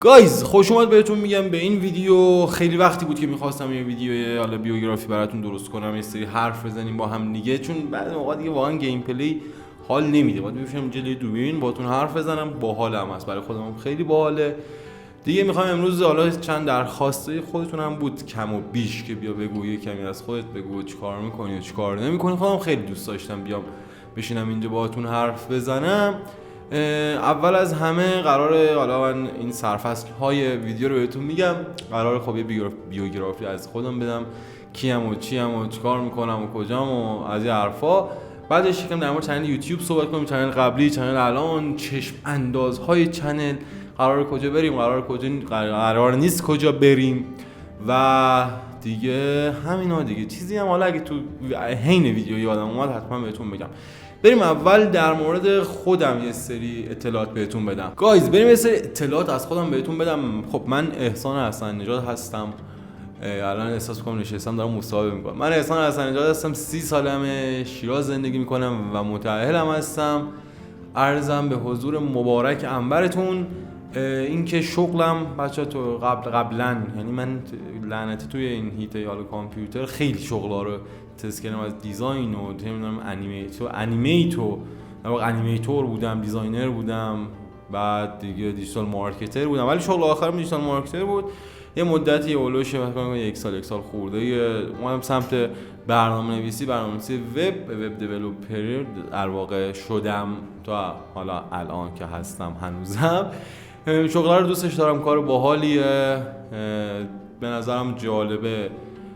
گایز خوش اومد بهتون میگم به این ویدیو. خیلی وقتی بود که میخواستم یه ویدیو حالا بیوگرافی براتون درست کنم، یه سری حرف بزنیم با هم دیگه، چون بعد موقع دیگه واقعا گیم پلی حال نمیده. باید بشم جلوی دوربین باهاتون حرف بزنم، باحالم هست، برای خودم خیلی باحاله دیگه. میخوام امروز حالا چند درخواسته خودتون هم بود کم و بیش که بیا بگو، یه کمی از خودت بگو، چیکار میکنی و چیکار نمیکنی. خودم خیلی دوست داشتم بیام بشینم اینجا باهاتون حرف بزنم. اول از همه قراره حالا من این سرفصل های ویدیو رو بهتون میگم، قراره خب یه بیوگرافی از خودم بدم، کیم و چیم و چیکار میکنم و کجام و از این حرفا. بعدش یکم در مورد چنل یوتیوب صحبت کنیم، چنل قبلی، چنل الان، چشم اندازهای چنل، قراره کجا بریم، قرار نیست کجا بریم و دیگه همینا دیگه. چیزی هم حالا اگه تو حین ویدیو یادم اومد حتما بهتون بگم. بریم اول در مورد خودم یه سری اطلاعات بهتون بدم. گایز بریم یه سری اطلاعات از خودم بهتون بدم. خب من احسان حسن نژاد هستم. الان احساس می‌کنم نشستم دارم مصاحبه می‌کنم. من احسان حسن نژاد هستم، 30 سالمه، شیراز زندگی می‌کنم و متأهلم هستم. عرضم به حضور مبارک انبرتون این که شغلم بچه‌ها تو قبلا، یعنی من لعنتی توی این هیته حالا کامپیوتر خیلی شغلا رو تست کردم، از دیزاین و نمیدونم انیمیتور بودم، دیزاینر بودم، بعد دیگه دیجیتال مارکتر بودم، ولی شغل آخرم دیجیتال مارکتر بود. یه مدتی اولوش مثلا یک سال خورده اومدم سمت برنامه‌نویسی وب دیولپر در واقع شدم تا حالا الان که هستم هنوزم. شغل رو دوستش دارم، کار باحالیه، به نظرم جالبه.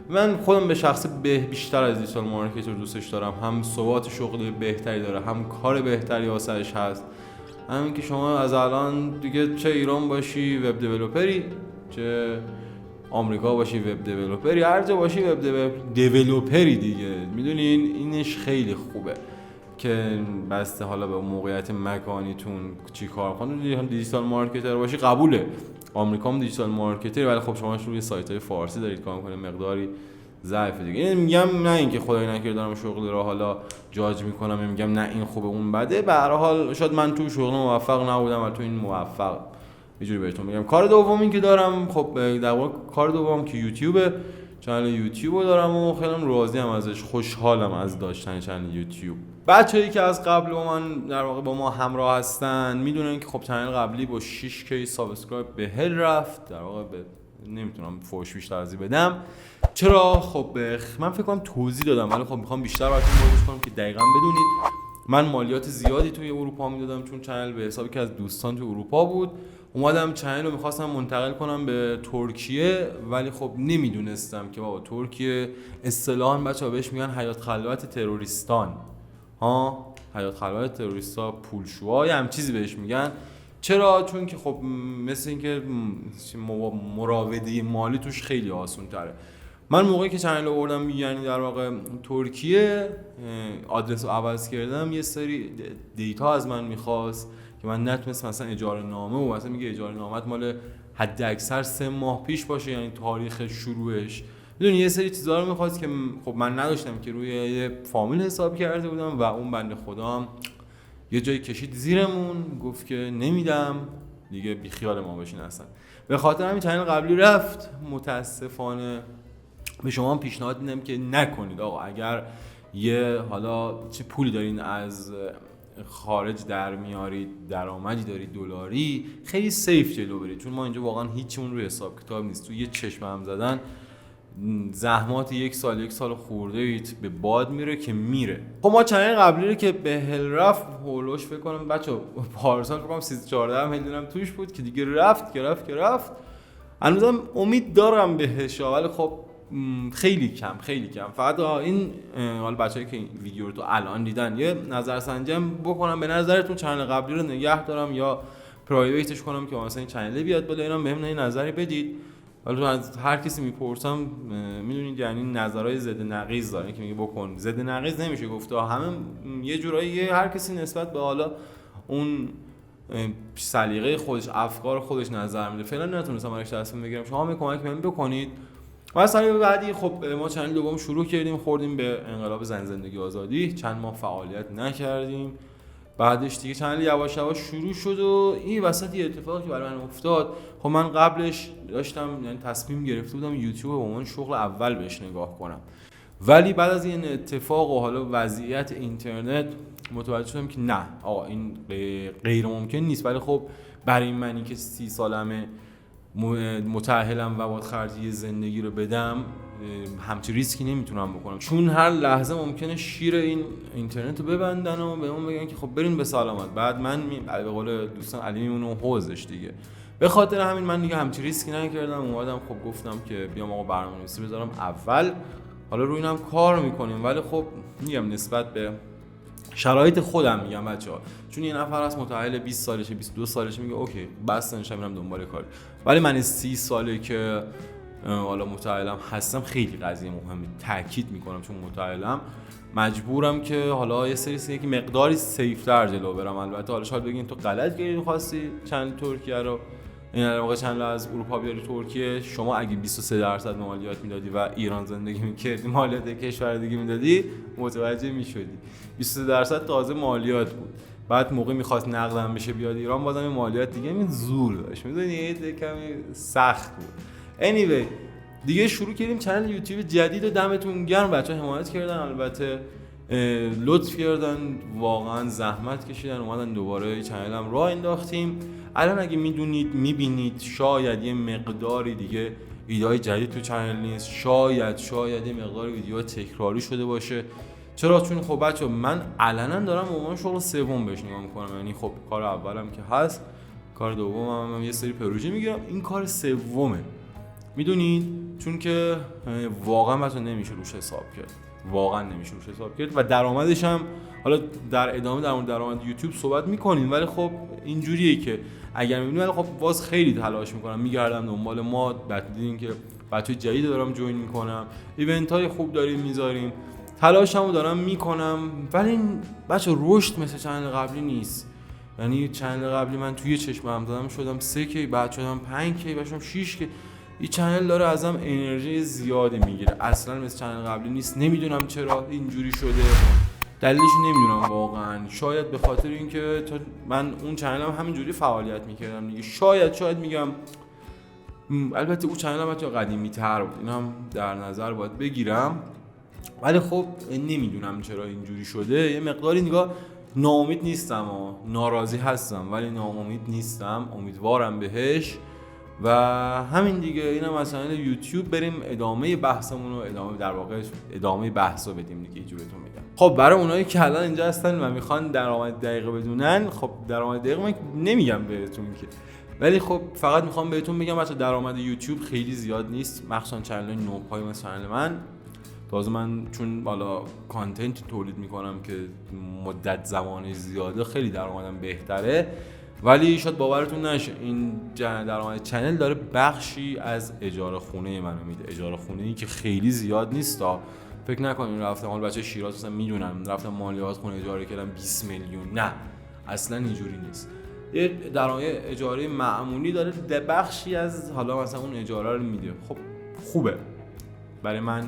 من خودم به شخص بیشتر از دیجیتال مارکتر دوستش دارم، هم ثبات شغلی بهتری داره، هم کار بهتری واسش هست. همین که شما از الان دیگه چه ایران باشی وب دیولپری، چه آمریکا باشی وب دیولپری، هر جا باشی وب دیولپری دیگه. میدونین اینش خیلی خوبه که بسته حالا به موقعیت مکانیتون چی کار کنید. دیجیتال مارکتر باشی قبوله، آمریکا هم دیجیتال مارکتر، ولی خب شما روی سایت‌های فارسی دارید کار می‌کنید، مقداری ضعف دیگه. این میگم نه اینکه خدای نکرده دارم شغلی رو حالا جاج میکنم، میگم نه این خوبه اون بده. به هر حال شاید من تو شغل موفق نبودم و تو این موفق. یه جوری بهتون میگم. کار دومی که دارم، خب در واقع کار دوم که یوتیوبه، چنل یوتیوب دارم و خیلی راضیم ازش، خوشحالم از داشتن چنل یوتیوب. بچه‌ای که از قبل با من در واقع با ما همراه هستن میدونن که خب چنل قبلی با 6k سابسکرایب به هل رفت. در واقع نمیتونم فوش بیشتر از این بدم. چرا؟ خب من فکر کنم توضیح دادم، ولی خب میخوام بیشتر براتون توضیح کنم که دقیقاً بدونید. من مالیات زیادی توی اروپا میدادم، چون چنل به حسابی که از دوستان تو اروپا بود. اومدم چنل رو میخواستم منتقل کنم به ترکیه، ولی خب نمیدونستم که بابا ترکیه اصطلاحاً بچه‌ها بهش میگن حیات خلوت تروریستان. حیات خلوت تروریستا، پولشوها، هم چیزی بهش میگن. چرا؟ چون که خب مثل اینکه مراوده‌ای مالی توش خیلی آسون تره. من موقعی که چنل رو بردم یعنی در واقع ترکیه، آدرس رو عوض کردم، یه سری دیتا از من میخواست که من نتونستم مثلا اجاره نامه، و مثلا میگه اجاره نامت مال حد اکثر 3 ماه پیش باشه، یعنی تاریخ شروعش. میدونی یه سری چیزا رو میخواست که خب من نداشتم، که روی یه فامیل حساب کرده بودم و اون بنده خدا هم یه جایی کشید زیرمون، گفت که نمیدم دیگه، بی خیال ما بشین اصلا. به خاطر همین چنل قبلی رفت. متاسفانه به شما پیشنهاد میدم که نکنید آقا. اگر یه حالا چه پولی دارین از خارج در میارید، درآمدی دارید دلاری، خیلی سیف جلو برید، چون ما اینجا واقعا هیچمون روی حساب کتاب نیست. تو یه چشم هم زدن زحمات یک سال خورده ایت به باد میره که میره. خب ما چنل قبلی رو که به هل رفت، هولوش فکر کنم بچه‌ها پارسال فکر کنم 13-14 میلیون توش بود که دیگه رفت. هنوزم امید دارم بهش، ولی خب خیلی کم. فقط این حالا بچه‌ای که این ویدیو رو تو الان دیدن یه نظرسنجی بکنم، به نظرتون چنل قبلی رو نگه دارم یا پرایویتش کنم که مثلا این چنل بیاد بالا؟ اینا بهم یه نظری بدید. حالا از هر کسی میپرسم میدونید یعنی نظرهای ضد نقیض داره که میگه بکن. ضد نقیض نمیشه گفت، همه یه جورایی هر کسی نسبت به حالا اون سلیقه خودش، افکار خودش نظر میده. فعلا نتونستم ازش تصمیم بگیرم. شما می کمک بهم بکنید. مثلا بعدی خب ما چنل دوم شروع کردیم، خوردیم به انقلاب زن زندگی آزادی، چند ماه فعالیت نکردیم. بعدش دیگه چنل یواش یواش شروع شد و این وسط یه اتفاقی برای من افتاد. خب من قبلش داشتم یعنی تصمیم گرفته بودم یوتیوب به عنوان شغل اول بهش نگاه کنم، ولی بعد از این اتفاق و حالا وضعیت اینترنت متوجه شدم که نه آقا این غیر ممکن نیست. ولی خب برای منی که 30 سالمه متأهلم و باید خرجی زندگی رو بدم همچی ریسکی نمیتونم بکنم، چون هر لحظه ممکنه شیر این اینترنت رو ببندن و به اون بگن که خب برین به سلامت. بعد من به قول دوستان علی میمونه حوزش دیگه. به خاطر همین من دیگه همچی ریسکی نکردم، اومدم خب گفتم که بیام آقا برنامه‌نویسی بذارم اول، حالا روی اینم کار میکنیم. ولی خب میگم نسبت به شرایط خودم میگم بچه‌ها، چون یه نفر از متأهل 20 سالشه 22 سالشه میگه اوکی بس نشم میرم دنبال کار، ولی من 30 ساله که حالا متأهلم هستم خیلی قضیه مهمه، تاکید میکنم چون متأهلم مجبورم که حالا یه سری که مقداری سیف‌تر جلو برم. البته حالا شاید بگین تو غلط کردی خواستی چند ترکیه رو این واقعا چند از اروپا بیاری ترکیه، شما اگه 23% مالیات میدادی و ایران زندگی میکردی مالیات کشور دیگه میدادی متوجه میشدی 23% تازه مالیات بود. بعد موقع میخواست نقدم بشه بیاد ایران بازم مالیات دیگه این زور داشت، میدونی یه کمی سخت بود. anyway دیگه شروع کردیم چنل یوتیوب جدید و دمتون گرم بچه‌ها حمایت کردن، البته لطف کردن، واقعا زحمت کشیدن، اومدن دوباره چنلم راه انداختیم. الان اگه میدونید میبینید شاید یه مقداری دیگه ویدیوهای جدید تو چنل نیست، شاید یه مقدار ویدیوها تکراری شده باشه. چرا؟ چون خب بچه‌ها من علنا دارم به عنوان شغل سوم بهش نگاه می‌کنم، یعنی خب کار اولم که هست، کار دومم یه سری پروژه میگیرم، این کار سومه میدونید، چون که واقعا مثلا نمیشه روش حساب کرد، و درآمدش هم حالا در ادامه در مورد درآمد یوتیوب صحبت میکنیم. ولی خب اینجوریه که اگر میبینید، ولی خب باز خیلی تلاش میکنم، میگردم دنبال ما، بعد دیدین که بچه جدید دارم جوین میکنم، ایونت های خوب داریم میذاریم، تلاشمو دارم میکنم. ولی این بچه رشد مثل چنل قبلی نیست. یعنی چنل قبلی من توی چشم هم زدم شدم 3K، بعد شدم 5K، بعد شدم 6K. این چنل داره ازم انرژی زیادی میگیره، اصلا مثل چنل قبلی نیست. نمیدونم چرا اینجوری شده، دلیلش نمیدونم واقعا. شاید به خاطر اینکه من اون چنلم همینجوری فعالیت میکردم دیگه، شاید میگم. البته اون چنلم حتی قدیمی تر بود، اینم در نظر باید بگیرم. ولی خب نمیدونم چرا اینجوری شده. یه مقداری نگاه ناامید نیستم و ناراضی هستم، ولی ناامید نیستم، امیدوارم بهش. و همین دیگه، اینم مثلا یوتیوب بریم ادامه بحثمون رو ادامه بحث رو بدیم دیگه، اینجوری بهتون میگم. خب برای اونایی که الان اینجا هستن و میخوان درآمد دقیق بدونن، خب درآمد دقیق من نمیگم بهتون که، ولی خب فقط میخوام بهتون بگم بچا درآمد یوتیوب خیلی زیاد نیست، مخصوصا چنل نوپای مثل چنل من. تازه من چون بالا کانتنت تولید میکنم که مدت زمانی زیاده، خیلی درآمدم بهتره. ولی شاید باورتون نشه این درآمد چنل داره بخشی از اجاره خونه منو میده، اجاره خونه‌ای که خیلی زیاد نیستا. فکر نکنین رفتم حال بچه شیراز مثلا میدونن رفتم مالیات خونه اجاره کردم 20 میلیون، نه اصلا اینجوری نیست. یه درآمد اجاره معمولی داره، بخشی از حالا مثلا اون اجاره رو میده. خب خوبه برای من،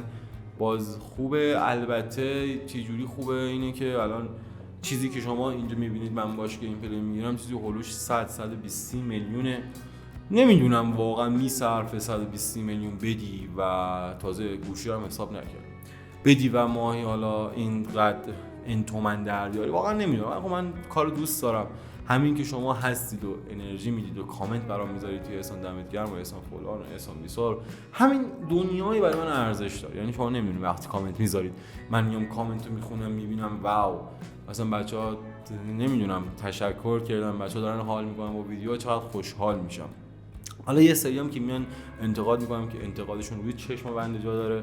باز خوبه. البته چجوری خوبه اینه که الان چیزی که شما اینجا میبینید من باش گیم پلی میگیرم چیزی هولوش 120 میلیونه. نمیدونم واقعا میصرفه 120 میلیون بدی و تازه گوشی هم حساب نکردم بدی و ماهی حالا اینقدر این تومن در بیاری، واقعا نمیدونم. من کار دوست دارم، همین که شما هستید و انرژی میدید و کامنت برام میذارید توی احسان دمت گرم و احسان فلان و احسان بیسار، همین دنیایی برای من ارزش داره. یعنی شما نمیدونید وقتی کامنت میذارید، من میام کامنت رو میخونم میبینم واو، مثلا بچه‌ها نمیدونم تشکر کردن، بچه‌ها دارن حال میکنن با ویدیو، چقدر خوشحال میشم. حالا یه سریام که میان انتقاد میکنم که انتقادشون روی چشم بنده جا داره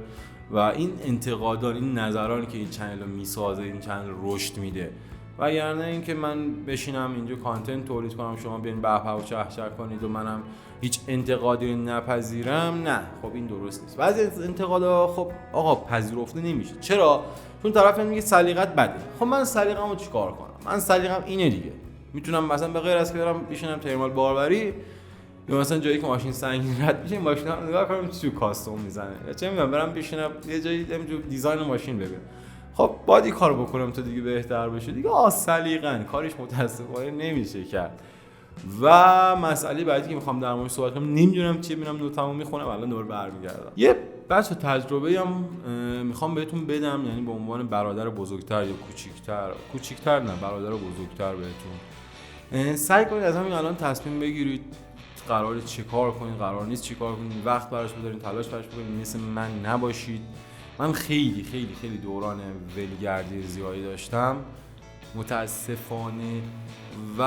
و این انتقادات، این نظرانی که این چنل رو میسازه، این چنل رشد میده، و اگر اینکه من بشینم اینجا کانتنت تولید کنم شما بیاین بهبه و چهچه کنید و منم هیچ انتقادی نپذیرم، نه خب این درست نیست. بعضی از انتقادا خب آقا پذیرفته نمیشه. چرا؟ چون طرف میگه سلیقت بده. خب من سلیقه‌مو چیکار کنم؟ من سلیقه‌م اینه دیگه. میتونم مثلا به غیر از که برم بشینم ترمینال باروری یا مثلا جایی که ماشین سنگین رد میشه ماشینا نگاه کنم چی کاستوم میزنه، یا چه میدونم برم بشینم یه جایی همینجور دیزاین ماشین ببینم. خب باید این کارو بکنم تا دیگه بهتر بشه دیگه. سلیقه‌ن کارش متاسفانه نمیشه کرد. و مسئله بعدی که میخوام در موردش صحبت کنم، نمیدونم چیه، میرم نوتامو میخونم الان دوباره برمیگردم. یه بچه تجربه هم میخوام بهتون بدم، یعنی به عنوان برادر بزرگتر یا کوچیکتر نه برادر بزرگتر بهتون، سعی کنید از همین الان تصمیم بگیرید قراره چه کار کنید، قرار نیست چه کار کنید، وقت براش بذارید، تلاش براش بکنید، مثل من نباشید. من خیلی خیلی خیلی دوران ولگردی زیادی داشتم متاسفانه و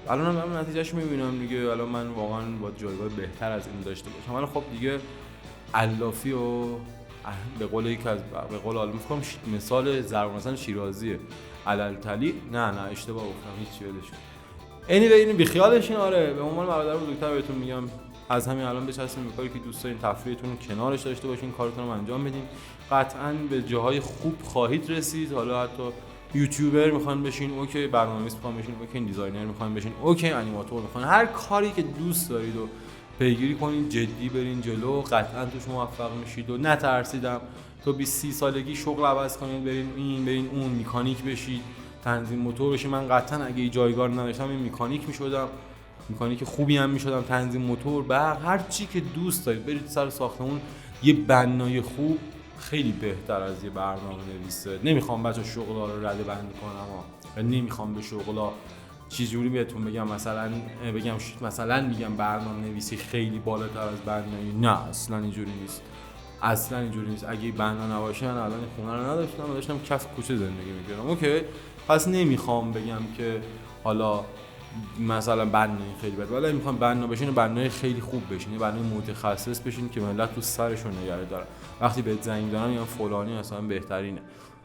الان هم نتیجهش میبینم دیگه. الان من واقعا با جایگاه بهتر از این داشته باشم. الان خب دیگه علافی و به قول یک از به قول عالم میگم مثال ضرب مثلا شیرازیه علل تلی، نه اشتباه گفتم، هیچ چی ولش کن. anyway اینو بی خیالشین. آره به عنوان برادر بزرگتر بهتون میگم از همین الان بچسبید به کاری که دوست دارین، تفریحتون کنارش داشته باشین، کارتون رو انجام بدین، قطعاً به جاهای خوب خواهید رسید. حالا حتی یوتیوبر میخوان بشین اوکی، برنامه‌نویس میخوان بشین اوکی، دیزاینر میخوان بشین اوکی، انیماتور میخوان، هر کاری که دوست دارید و پیگیری کنین، جدی برین جلو، قطعاً توش موفق میشید و نترسیدم تا 20-30 سالگی شغل عوض کنید، برین اون میکانیک بشید، تنظیم موتور بشید. من قطعاً اگه جایگاه نداشتم این میکانیک میشدم، میکانیک خوبی هم میشدم، تنظیم موتور، برق، هر چی که دوست دارید. برید سر ساختمون، یه بنای خوب خیلی بهتر از یه برنامه‌نویسه. نمیخوام بچا شغلا رو رده بندی کنم و نمیخوام به شغلا چیزجوری بهتون بگم مثلا میگم برنامه‌نویسی خیلی بالاتر از بنایی، نه اصلا اینجوری نیست، اگه بنا نباشه من الان خونه رو داشتم کف کوچه زندگی میکردم اوکی. پس نمیخوام بگم که حالا مثلا بنایی خیلی بد، ولی میخوام بنا بشین، بنای خیلی خوب بشین، بنای متخصص بشین که ملت تو سرشون نگره دارن، وقتی به زنگ دارن میگن فلانی اصلا بهترینه.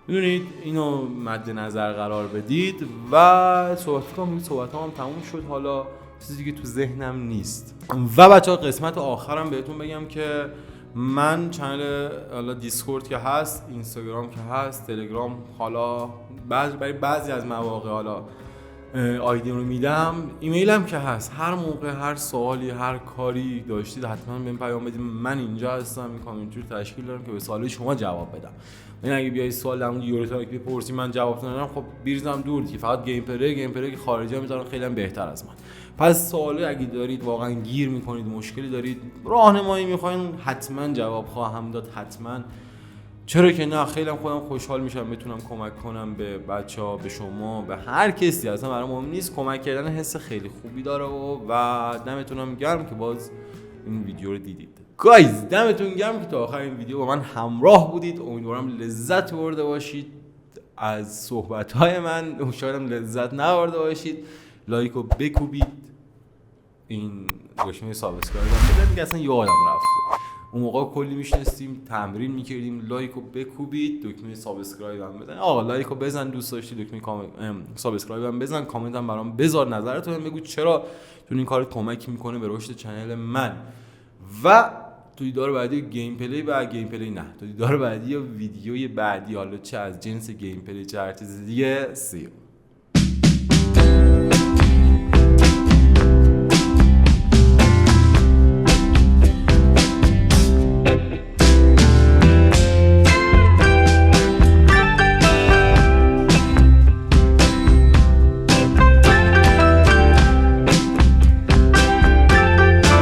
میدونید اینو مد نظر قرار بدید. و صحبتام هم تموم شد، حالا چیزی دیگه تو ذهنم نیست. و بچه‌ها قسمت آخرم بهتون بگم که من چنل حالا دیسکورد که هست، اینستاگرام که هست، تلگرام، حالا برای بعضی از مواقع حالا آیدی رو میدم، ایمیلم که هست. هر موقع هر سوالی هر کاری داشتید حتما بهم پیام بدید. من اینجا هستم، این کامیونیتی رو تشکیل دادم که به سوالای شما جواب بدم. این اگه بیای سوال در مورد یوروتراک بپرسی من جواب ندادم، خب بیریزم دور دیگه. فقط گیم پلی که خارجی‌ها میذارن خیلی هم بهتر از من. پس سوالی اگه دارید، واقعا گیر میکنید، مشکلی دارید، راهنمایی میخواین، حتما جواب خواهم داد، حتما. چرا که نه، خیلی هم خودم خوشحال میشم بتونم کمک کنم به بچه‌ها، به شما، به هر کسی. اصلا برام مهم نیست، کمک کردن حس خیلی خوبی داره و دمتونم گرم که باز این ویدیو رو دیدید. گایز دمتون گرم که تا آخر این ویدیو با من همراه بودید. امیدوارم لذت برده باشید از صحبت‌های من، شایدم لذت نبرده باشید. لایکو بکوبید، این دکمه سابسکرایب هم دیگه اصلا یادم رفته. اون موقع کلی میشنستیم تمرین میکردیم. لایکو بکوبید، دکمه سابسکرایب هم بزن. آقا لایکو بزن، دوست داشتی دکمه سابسکرایب هم بزن، کامنت هم برام بذار، نظرتون بگو چرا تو این کار کمک میکنه به رشد چنل من. و تو دیدار بعدی گیم پلی تو دیدار بعدی یا ویدیوی بعدی، حالا چه از جنس گیم پلی چه هر چیز دیگه، سی